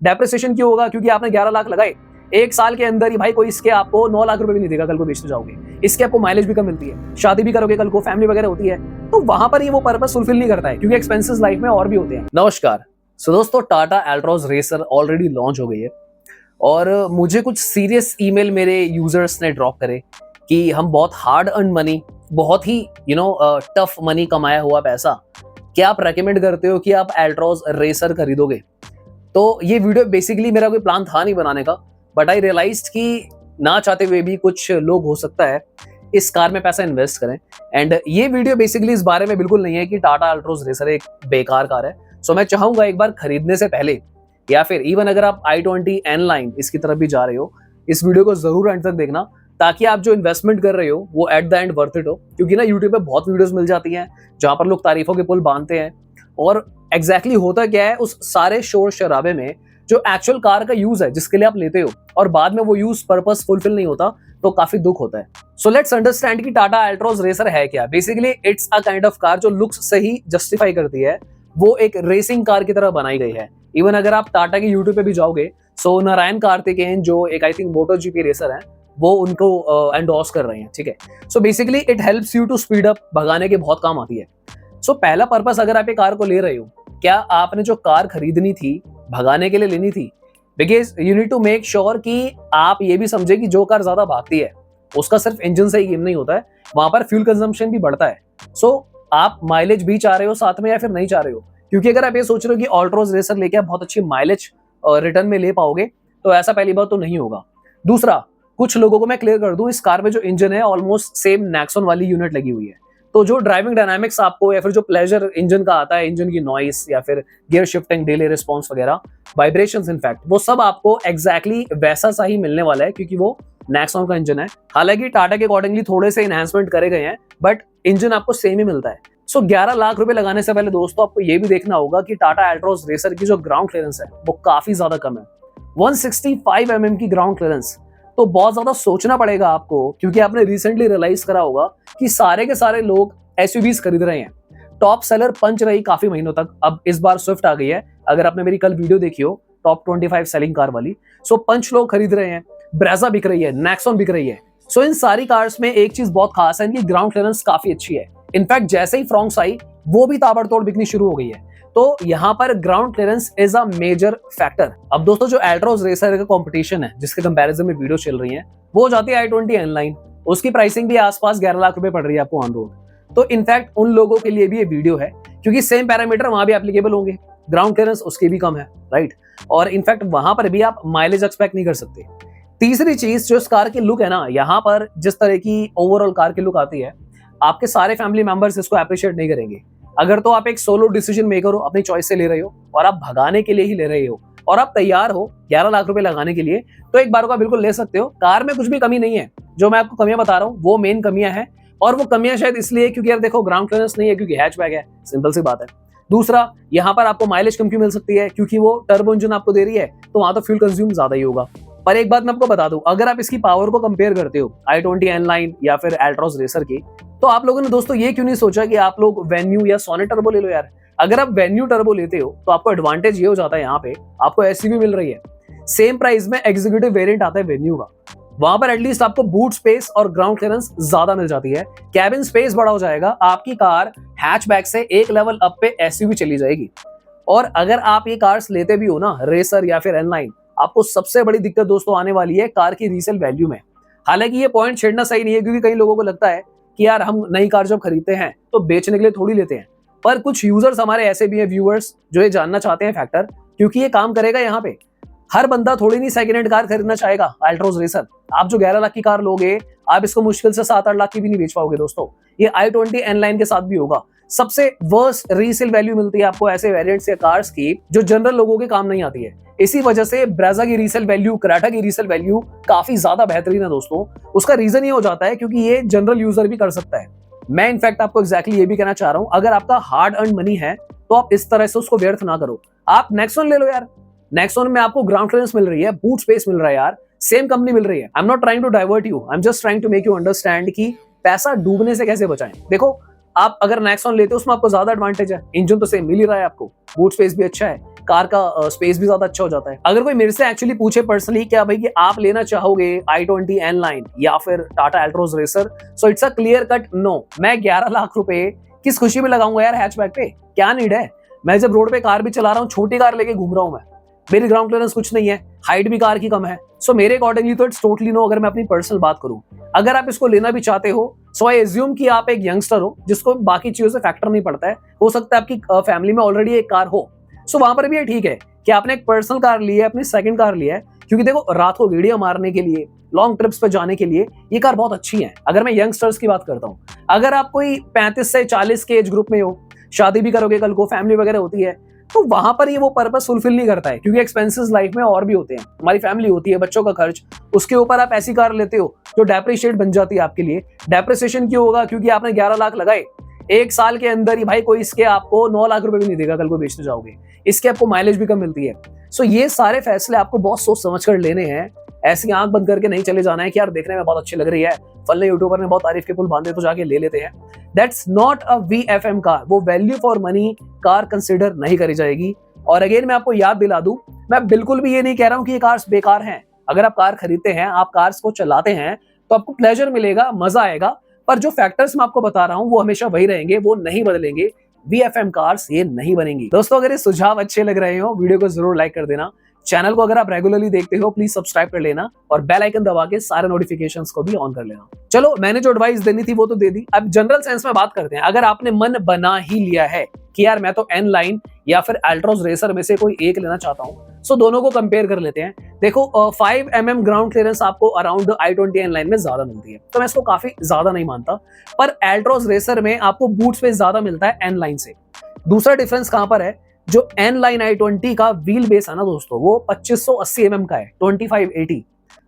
Depreciation क्यों होगा? क्योंकि आपने 11 लाख लगाए, 1 साल के अंदर ही भाई कोई इसके आपको 9 लाख रुपए भी नहीं देगा कल को बेचने जाओगे। इसके आपको माइलेज भी कम मिलती है, शादी भी करोगे कल को, फैमिली वगैरह होती है, तो वहां पर ये वो पर्पस फुलफिल नहीं करता है, क्योंकि एक्सपेंसेस लाइफ में और भी होते हैं। नमस्कार। सो दोस्तों, Tata Altroz racer already launch हो गई है और मुझे कुछ सीरियस ईमेल मेरे यूजर्स ने ड्रॉप करे कि हम बहुत हार्ड अर्न मनी, बहुत ही टफ मनी कमाया हुआ पैसा, क्या आप रेकमेंड करते हो कि आप एल्ट्रॉज रेसर खरीदोगे? तो ये वीडियो बेसिकली मेरा कोई प्लान था नहीं बनाने का, बट आई रियलाइज्ड कि ना चाहते हुए भी कुछ लोग हो सकता है इस कार में पैसा इन्वेस्ट करें। एंड ये वीडियो बेसिकली इस बारे में बिल्कुल नहीं है कि टाटा एल्ट्रॉज रेसर एक बेकार कार है। सो मैं चाहूंगा एक बार खरीदने से पहले, या फिर इवन अगर आप i20 N-Line इसकी तरफ भी जा रहे हो, इस वीडियो को जरूर एंड तक देखना, ताकि आप जो इन्वेस्टमेंट कर रहे हो वो at the end worth it हो। क्योंकि ना यूट्यूब पे बहुत वीडियोस मिल जाती हैं जहां पर लोग तारीफों के पुल बांधते हैं, और एग्जैक्टली होता क्या है उस सारे शोर शराबे में, जो एक्चुअल कार का यूज है जिसके लिए आप लेते हो, और बाद में वो यूज पर्पस फुलफिल नहीं होता, तो काफी दुख होता है। सो लेट्स अंडरस्टैंड कि टाटा एल्ट्रॉज रेसर है क्या। Basically it's a kind of car जो लुक्स से ही जस्टिफाई करती है, वो एक रेसिंग कार की तरह बनाई गई है। इवन अगर आप टाटा के यूट्यूब पे भी जाओगे, सो नारायण कार्तिकेयन जो एक I think Moto GP racer हैं, वो उनको एंडोर्स कर रहे हैं, ठीक है। So basically it helps you to speed up, भगाने के बहुत काम आती है। सो पहला पर्पस, अगर आप ये कार को ले रहे हो, क्या आपने जो कार खरीदनी थी भगाने के लिए लेनी थी? Because you need to make sure कि आप ये भी समझे कि जो कार ज्यादा भागती है उसका सिर्फ इंजन से ही गेम नहीं होता है, वहां पर फ्यूल कंजम्पशन भी बढ़ता है। सो आप माइलेज भी चाह रहे हो साथ में, या फिर नहीं चाह रहे हो? क्योंकि अगर आप ये सोच रहे हो कि एल्ट्रॉज रेसर लेके आप बहुत अच्छी माइलेज रिटर्न में ले पाओगे, तो ऐसा पहली बात तो नहीं होगा। दूसरा, कुछ लोगों को मैं क्लियर कर दूं, इस कार में जो इंजन है ऑलमोस्ट सेम नेक्सॉन वाली यूनिट लगी हुई है, तो जो ड्राइविंग डायनामिक्स आपको, या फिर जो प्लेजर इंजन का आता है, इंजन की नॉइस या फिर गियर शिफ्टिंग, डिले रिस्पॉन्स वगैरह, वाइब्रेशंस, इनफैक्ट वो सब आपको एग्जैक्टली वैसा सा ही मिलने वाला है, क्योंकि वो नेक्सॉन का इंजन है। हालांकि टाटा के अकॉर्डिंगली थोड़े से एनहांसमेंट करे गए हैं, बट इंजन आपको सेम ही मिलता है। सो 11 लाख रुपए लगाने से पहले दोस्तों आपको ये भी देखना होगा कि टाटा एल्ट्रॉज रेसर की जो ग्राउंड क्लियरेंस है वो काफी ज्यादा कम है, 165 mm की ग्राउंड क्लियरेंस। तो बहुत ज्यादा सोचना पड़ेगा आपको, क्योंकि आपने रिसेंटली रियलाइज करा होगा कि सारे के सारे लोग एसयूवीज खरीद रहे हैं। टॉप सेलर पंच रही काफी महीनों तक, अब इस बार स्विफ्ट आ गई है। अगर आपने मेरी कल वीडियो देखी हो टॉप 25 सेलिंग कार वाली, सो पंच लोग खरीद रहे हैं, ब्रेजा बिक रही है, नेक्सॉन बिक रही है। सो इन सारी कार्स में एक चीज बहुत खास है, इनकी ग्राउंड क्लियरेंस काफी अच्छी है। इनफैक्ट जैसे ही फ्रॉन्क्स आई, वो भी ताबड़तोड़ बिकनी शुरू हो गई है। तो यहाँ पर ground clearance is a major factor. अब दोस्तों, जो एल्ट्रॉज रेसर का कंपटीशन है जिसके कंपैरिजन में वीडियो चल रही है, वो जाती है i20 N-Line। उसकी प्राइसिंग भी आसपास 11 लाख रुपए पड़ रही है आपको ऑन रोड। तो इनफैक्ट उन लोगों के लिए भी ये वीडियो है, क्योंकि सेम पैरामीटर वहां भी एप्लीकेबल होंगे, ग्राउंड क्लियरेंस उसकी भी कम है, राइट। और इनफैक्ट वहां पर भी आप माइलेज एक्सपेक्ट नहीं कर सकते। तीसरी चीज, जो इस कार की लुक है ना, यहाँ पर जिस तरह की ओवरऑल कार की लुक आती है, आपके सारे फैमिली मेंबर्स इसको अप्रिशिएट नहीं करेंगे। अगर तो आप एक सोलो डिसीजन मेकर हो, अपनी चॉइस से ले रहे हो, और आप भगाने के लिए ही ले रहे हो, और आप तैयार हो 11 लाख रुपए लगाने के लिए, तो एक बार को आप बिल्कुल ले सकते हो। कार में कुछ भी कमी नहीं है, जो मैं आपको कमियां बता रहा हूँ वो मेन कमियां हैं। और वो कमियां शायद इसलिए क्योंकि यार देखो, ग्राउंड क्लियरेंस नहीं है क्योंकि हैचबैक है, सिंपल सी बात है। दूसरा, यहाँ पर आपको माइलेज कम क्यों मिल सकती है? क्योंकि वो टर्बो इंजन आपको दे रही है, तो वहां तो फ्यूल कंज्यूम ज्यादा ही होगा। पर एक बात मैं आपको बता दूं, अगर आप इसकी पावर को कंपेयर करते हो i20 N-Line या फिर एल्ट्रॉज रेसर की, तो आप लोगों ने दोस्तों ये क्यों नहीं सोचा कि आप लोग वेन्यू या सोनेट टर्बो ले लो यार। अगर आप वेन्यू टर्बो लेते हो तो आपको एडवांटेज ये हो जाता है, यहाँ पे आपको एसयूवी मिल रही है, सेम प्राइस में एग्जीक्यूटिव वेरिएंट आता है वेन्यू का। वहां पर एटलीस्ट आपको बूट स्पेस और ग्राउंड क्लियरेंस ज्यादा मिल जाती है, कैबिन स्पेस बड़ा हो जाएगा, आपकी कार हैचबैक से एक लेवल अप पे एसयूवी चली जाएगी। और अगर आप ये कार्स लेते भी हो ना, रेसर या फिर N-Line, आपको सबसे बड़ी दिक्कत दोस्तों आने वाली है कार की रीसेल वैल्यू में। हालांकि ये पॉइंट छेड़ना सही नहीं है, क्योंकि कई लोगों को लगता है कि यार हम नई कार जब खरीदते हैं तो बेचने के लिए थोड़ी लेते हैं, पर कुछ यूजर्स हमारे ऐसे भी हैं, व्यूअर्स, जो ये जानना चाहते हैं फैक्टर, क्योंकि ये काम करेगा यहाँ पे। हर बंदा थोड़ी नहीं सेकंड हैंड कार खरीदना चाहेगा एल्ट्रॉज रेसर। आप जो 11 लाख की कार लोगे, आप इसको मुश्किल से 7-8 लाख की भी नहीं बेच पाओगे दोस्तों। ये i20 N-Line के साथ भी होगा। सबसे वर्स्ट रीसेल वैल्यू मिलती है आपको ऐसे वेरिएंट्स या कार्स की जो जनरल लोगों के काम नहीं आती है। इसी वजह से ब्रेजा की रीसेल वैल्यू, क्रेटा की रीसेल वैल्यू काफी ज्यादा बेहतरीन है दोस्तों। उसका रीजन ये हो जाता है क्योंकि ये जनरल यूजर भी कर सकता है। मैं इनफैक्ट आपको एग्जैक्टली ये भी कहना चाह रहा हूं, अगर आपका हार्ड अर्न मनी है तो आप इस तरह से उसको व्यर्थ ना करो। आप नेक्सॉन ले लो यार, नेक्सॉन में आपको ग्राउंड क्लियरेंस मिल रही है, बूट स्पेस मिल रहा है यार, सेम कंपनी मिल रही है। I am not trying to divert you, I am just trying to make you understand कि पैसा डूबने से कैसे बचाएं। देखो, आप अगर नेक्सॉन लेते हो उसमें आपको ज्यादा एडवांटेज है, इंजन तो सेम मिल ही रहा है आपको, बूट स्पेस भी अच्छा है, कार का स्पेस भी ज्यादा अच्छा हो जाता है। अगर कोई मेरे से एक्चुअली पूछे पर्सनली क्या भाई कि आप लेना चाहोगे i20 N-Line या फिर Tata Altroz racer, so it's a clear cut no. मैं 11 लाख रुपए किस खुशी में लगाऊंगा यार हैचबैक पे, क्या नीड है। मैं जब रोड पे कार भी चला रहा हूँ, छोटी कार लेके घूम रहा हूँ, मैं मेरी ग्राउंड क्लियरेंस कुछ नहीं है, हाइट भी कार की कम है, सो मेरे अकॉर्डिंगली तो इट्स टोटली नो। अगर मैं अपनी पर्सनल बात करूं, अगर आप इसको लेना भी चाहते हो, सो आई एज्यूम कि आप एक यंगस्टर हो जिसको बाकी चीजों से फैक्टर नहीं पड़ता है, हो सकता है आपकी फैमिली में ऑलरेडी एक कार हो, सो वहां पर भी ये ठीक है कि आपने एक पर्सनल कार ली है, अपनी सेकंड कार ली है, क्योंकि देखो रात को वीडियो मारने के लिए, लॉन्ग ट्रिप्स पे जाने के लिए ये कार बहुत अच्छी है। अगर मैं यंगस्टर्स की बात करता हूँ, अगर आप कोई 35 से 40 के एज ग्रुप में हो, शादी भी करोगे कल को, फैमिली वगैरह होती है, तो वहां पर ये वो पर्पस फुलफिल नहीं करता है, क्योंकि एक्सपेंसेस लाइफ में और भी होते हैं, हमारी फैमिली होती है, बच्चों का खर्च, उसके ऊपर आप ऐसी कार लेते हो जो डेप्रिशिएट बन जाती है आपके लिए। डेप्रिसिएशन क्यों होगा? क्योंकि आपने 11 लाख लगाए, एक साल के अंदर ही भाई कोई इसके आपको 9 लाख रुपए भी नहीं देगा कल को बेचने जाओगे, इसके आपको माइलेज भी कम मिलती है। सो ये सारे फैसले आपको बहुत सोच समझ कर लेने हैं, ऐसी आंख बंद करके नहीं चले जाना है कि यार देखने में बहुत अच्छी लग रही है, फलने यूट्यूबर ने बहुत तारीफ के पुल बांधे तो जाके ले लेते हैं। That's not a VFM car, वो value for money car consider नहीं करी जाएगी। और अगेन मैं आपको याद दिला दूं, मैं बिल्कुल भी ये नहीं कह रहा हूं कि ये कार्स बेकार हैं। अगर आप कार खरीदते हैं, आप कार्स को चलाते हैं, तो आपको प्लेजर मिलेगा, मजा आएगा, पर जो फैक्टर्स मैं आपको बता रहा हूं वो हमेशा वही रहेंगे, वो नहीं बदलेंगे। VFM कार्स ये नहीं बनेंगी। दोस्तों अगर ये सुझाव अच्छे लग रहे हो, वीडियो को जरूर लाइक कर देना। चैनल को अगर आप रेगुलरली देखते हो प्लीज सब्सक्राइब कर लेना और बेल आइकन दबा के सारे नोटिफिकेशंस को भी ऑन कर लेना। चलो मैंने जो एडवाइस देनी थी वो तो दे दी, अब जनरल सेंस में बात करते हैं। अगर आपने मन बना ही लिया है कि यार मैं तो N-Line या फिर एल्ट्रोज रेसर में से कोई एक लेना चाहता हूं, सो दोनों को कंपेयर कर लेते हैं। देखो 5 mm ग्राउंड क्लियरेंस आपको अराउंड i20 N-Line में ज्यादा मिलती है, तो मैं इसको काफी ज्यादा नहीं मानता, पर एल्ट्रोज रेसर में आपको बूट स्पेस ज्यादा मिलता है N-Line से। दूसरा डिफरेंस कहां पर है, जो N-Line i20 का व्हील बेस है ना दोस्तों, वो 2580 mm का है, 2580।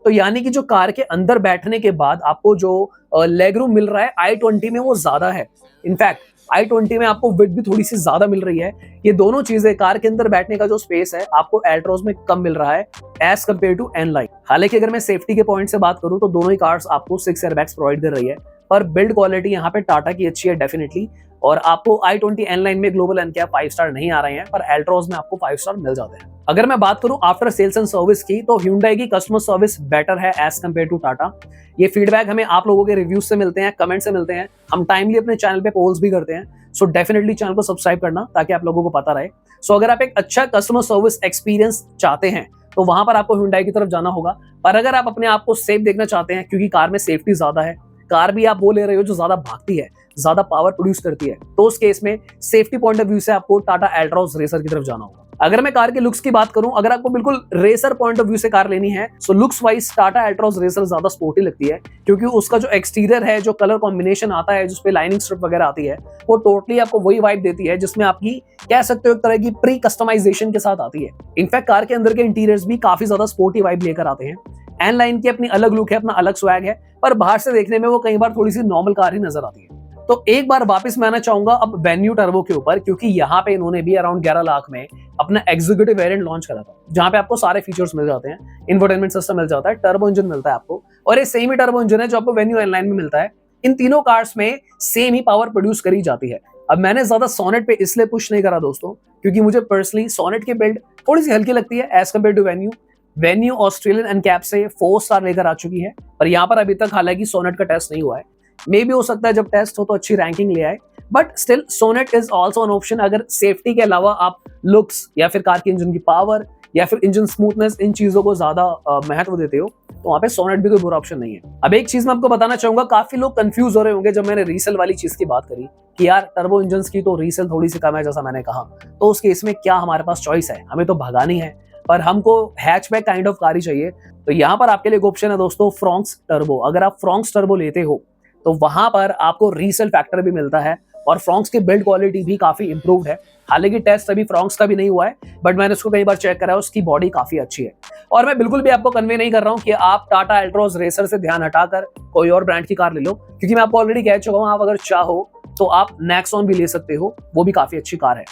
तो यानी कि जो कार के अंदर बैठने के बाद आपको जो लेग रूम मिल रहा है i20 में वो ज्यादा है। इनफैक्ट i20 में आपको विड्थ भी थोड़ी सी ज्यादा मिल रही है। ये दोनों चीजें, कार के अंदर बैठने का जो स्पेस है आपको एल्ट्रोज में कम मिल रहा है एज कम्पेयर टू N-Line। हालांकि अगर मैं सेफ्टी के पॉइंट से बात करूं तो दोनों ही कार्स आपको 6 एयरबैग्स प्रोवाइड कर रही है, पर बिल्ड क्वालिटी यहाँ पे टाटा की अच्छी है डेफिनेटली। और आपको i20 N-Line में ग्लोबल NCAP 5 स्टार नहीं आ रहे हैं, पर एल्ट्रोज में आपको 5 स्टार मिल जाते हैं। अगर मैं बात करूं आफ्टर सेल्स एंड सर्विस की, तो Hyundai की कस्टमर सर्विस बेटर है एज कम्पेयर टू टाटा। ये फीडबैक हमें आप लोगों के रिव्यूज से मिलते हैं, कमेंट से मिलते हैं, हम टाइमली अपने चैनल पे पोल्स भी करते हैं। सो डेफिनेटली चैनल को सब्सक्राइब करना ताकि आप लोगों को पता रहे। सो अगर आप एक अच्छा कस्टमर सर्विस एक्सपीरियंस चाहते हैं तो वहां पर आपको Hyundai की तरफ जाना होगा। पर अगर आप अपने आप को सेफ देखना चाहते हैं, क्योंकि कार में सेफ्टी ज्यादा है, कार भी आप वो ले रहे हो जो ज्यादा भागती है, ज्यादा पावर प्रोड्यूस करती है, तो उस केस में सेफ्टी पॉइंट ऑफ व्यू से आपको टाटा एल्ट्रोज रेसर की तरफ जाना होगा। अगर मैं कार के लुक्स की बात करूं, अगर आपको बिल्कुल रेसर पॉइंट ऑफ व्यू से कार लेनी है, सो looks wise Tata Altroz racer ज्यादा स्पोर्टी लगती है, क्योंकि उसका जो एक्सटीरियर है, जो कलर कॉम्बिनेशन आता है, जिसपे लाइनिंग स्ट्रिप वगैरह आती है, वो टोटली आपको वही वाइब देती है जिसमें आपकी कह सकते हो एक तरह की प्री कस्टमाइजेशन के साथ आती है। इनफैक्ट कार के अंदर के इंटीरियर्स भी काफी ज्यादा स्पोर्टी वाइब लेकर आते हैं। N-Line की अपनी अलग लुक है, अपना अलग स्वैग है, पर बाहर से देखने में वो कई बार थोड़ी सी नॉर्मल कार ही नजर आती है। तो एक बार वापस मैं आना चाहूंगा अब वेन्यू टर्बो के ऊपर, क्योंकि यहाँ पे इन्होंने भी अराउंड 11 लाख में अपना एग्जीक्यूटिव वेरिएंट लॉन्च करा था, जहां पे आपको सारे फीचर्स मिल जाते हैं, इंफोटेनमेंट सिस्टम मिल जाता है, टर्बो इंजन मिलता है आपको, और ये सेम ही टर्बो इंजन है जो आपको वेन्यू N-Line में मिलता है। इन तीनों कार्स में सेम ही पावर प्रोड्यूस करी जाती है। अब मैंने ज्यादा सोनेट पे इसलिए पुश नहीं करा दोस्तों, क्योंकि मुझे पर्सनली सोनेट की बिल्ड थोड़ी सी हल्की लगती है as compare to Venue. Venue Australian NCAP से 4 स्टार लेकर आ चुकी है, पर यहाँ पर अभी तक हालांकि सोनेट का टेस्ट नहीं हुआ है। मे भी हो सकता है जब टेस्ट हो तो अच्छी रैंकिंग ले आए, but still Sonet is also an option. अगर सेफ्टी के अलावा आप लुक्स या फिर कार की इंजन की पावर या फिर इंजन स्मूथनेस, इन चीजों को ज्यादा महत्व देते हो, तो वहां पे सोनेट भी कोई बुरा ऑप्शन नहीं है। अब एक चीज मैं आपको बताना चाहूंगा, काफी लोग कंफ्यूज हो रहे होंगे जब मैंने रीसेल वाली चीज की बात करी कि यार टर्बो इंजन की तो रीसेल थोड़ी सी कम है, जैसा मैंने कहा, तो उस केस में क्या हमारे पास चॉइस है? हमें तो भगानी है, पर हमको हैचबैक काइंड ऑफ कार ही चाहिए। तो यहाँ पर आपके लिए एक ऑप्शन है दोस्तों, फ्रॉन्क्स टर्बो। अगर आप फ्रॉन्क्स टर्बो लेते हो तो वहां पर आपको रीसेल फैक्टर भी मिलता है, और फ्रॉन्क्स की बिल्ड क्वालिटी भी काफी इंप्रूव्ड है। हालांकि टेस्ट अभी फ्रॉन्क्स का भी नहीं हुआ है, बट मैंने उसको कई बार चेक करा है, उसकी बॉडी काफी अच्छी है। और मैं बिल्कुल भी आपको कन्वे नहीं कर रहा हूं कि आप टाटा एल्ट्रोज रेसर से ध्यान हटाकर कोई और ब्रांड की कार ले लो, क्योंकि मैं आपको ऑलरेडी कह चुका हूं, आप अगर चाहो तो आप नेक्सॉन भी ले सकते हो, वो भी काफी अच्छी कार है।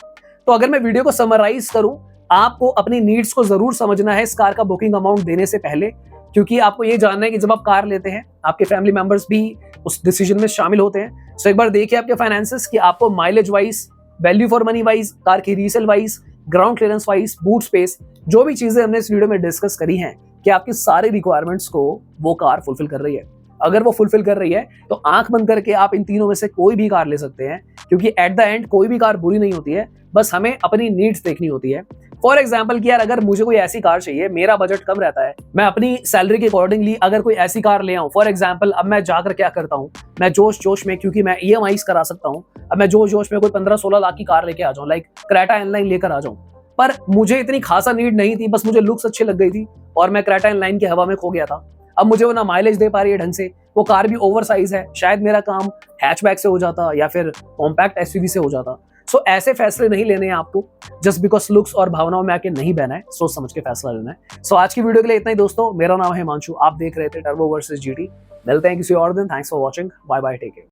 तो अगर मैं वीडियो को समराइज करूं, आपको अपनी नीड्स को जरूर समझना है इस कार का बुकिंग अमाउंट देने से पहले, क्योंकि आपको ये जानना है कि जब आप कार लेते हैं आपके फैमिली मेंबर्स भी उस डिसीजन में शामिल होते हैं। सो एक बार देखिए आपके फाइनेंसेस कि आपको mileage wise, value for money wise, car की resale wise ground clearance wise, boot space, जो भी चीजें हमने इस वीडियो में डिस्कस करी हैं कि आपकी सारी रिक्वायरमेंट्स को वो कार फुलफिल कर रही है। अगर वो फुलफिल कर रही है तो आंख बंद करके आप इन तीनों में से कोई भी कार ले सकते हैं, क्योंकि एट द एंड कोई भी कार बुरी नहीं होती है, बस हमें अपनी नीड्स देखनी होती है। फॉर एग्जाम्पल कि यार अगर मुझे कोई ऐसी कार चाहिए, मेरा बजट कम रहता है, मैं अपनी सैलरी के अकॉर्डिंगली अगर कोई ऐसी कार ले आऊं, फॉर एग्जाम्पल अब मैं जाकर क्या करता हूं, मैं जोश जोश में, क्योंकि मैं EMIs करा सकता हूं, अब मैं जोश जोश में कोई 15-16 लाख की कार लेके आ जाऊं, लाइक क्रेटा इनलाइन लेकर आ जाऊं। पर मुझे इतनी खासा नीड नहीं थी, बस मुझे लुक्स अच्छी लग गई थी और मैं क्रेटा इनलाइन की हवा में खो गया था। अब मुझे वो ना माइलेज दे पा रही है ढंग से, वो कार भी ओवर साइज है, शायद मेरा काम हैचबैक से हो जाता या फिर कॉम्पैक्ट SUV से हो जाता। सो ऐसे फैसले नहीं लेने हैं आपको जस्ट बिकॉज लुक्स और भावनाओं में आके नहीं बहना है, सोच समझ के फैसला लेना है। सो आज की वीडियो के लिए इतना ही दोस्तों। मेरा नाम है हिमांशु, आप देख रहे थे टर्बो वर्सेस GT। मिलते हैं किसी और दिन। Thanks for watching, bye bye, take care.